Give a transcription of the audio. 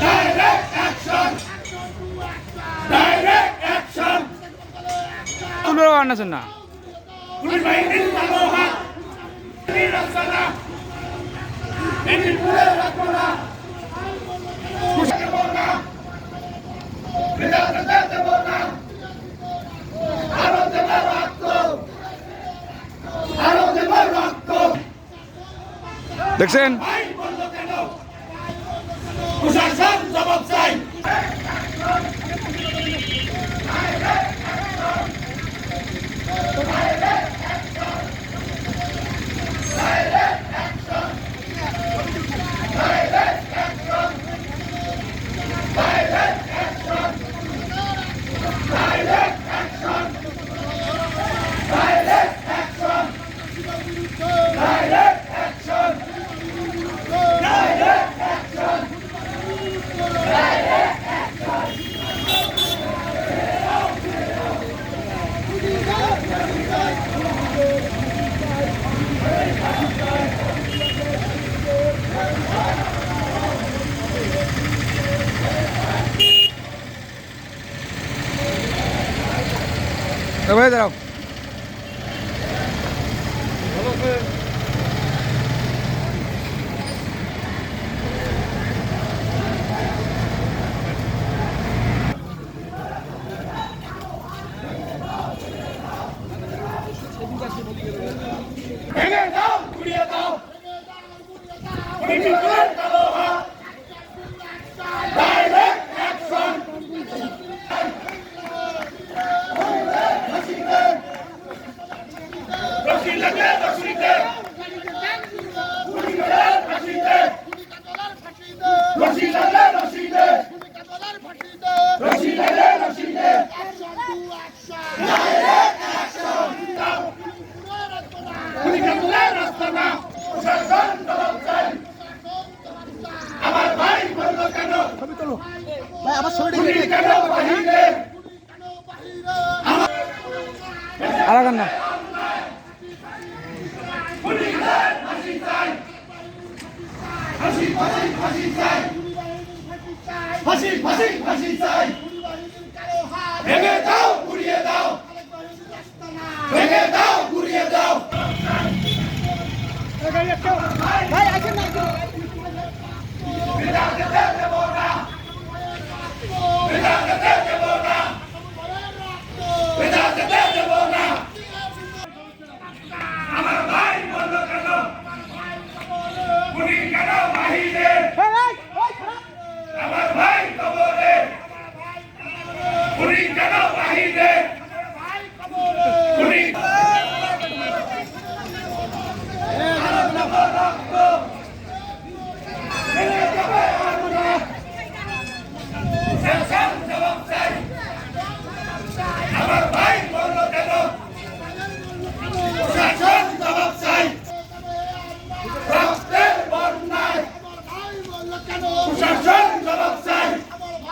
Direct action! Direct action! তুলো আনাছেন না police বাহিনীর কালো হাত নিরসনা এনিপুরে রাখবো না দেব না বিধানকে দেব না আরো দেব রক্ত আরো দেব রক্ত দেখছেন ভাই বললো কেন প্রশাসন জবাব চাই ভাই দাঁড়াও ভেঙে দাও গুড়িয়ে দাও বিজেপির কালো হাত ডাইরেক্ট অ্যাকশন রশিদে রশিদে রশিদে রশিদে রশিদে রশিদে ডাইরেক্ট অ্যাকশন পুলিশের রাস্তা না প্রশাসন জবাব চাই আমার ভাই বললো কেন ভাই আমার ছবিটা পুলিশ কেন বাহিরে আলাগান না পুলিশের ফাঁসি চাই ফাঁসি ফাঁসি ফাঁসি চাই ফাঁসি ফাঁসি ফাঁসি চাই ভেঙে দাও গুড়িয়ে দাও ভেঙে দাও গুড়িয়ে দাও ভাই আসেন না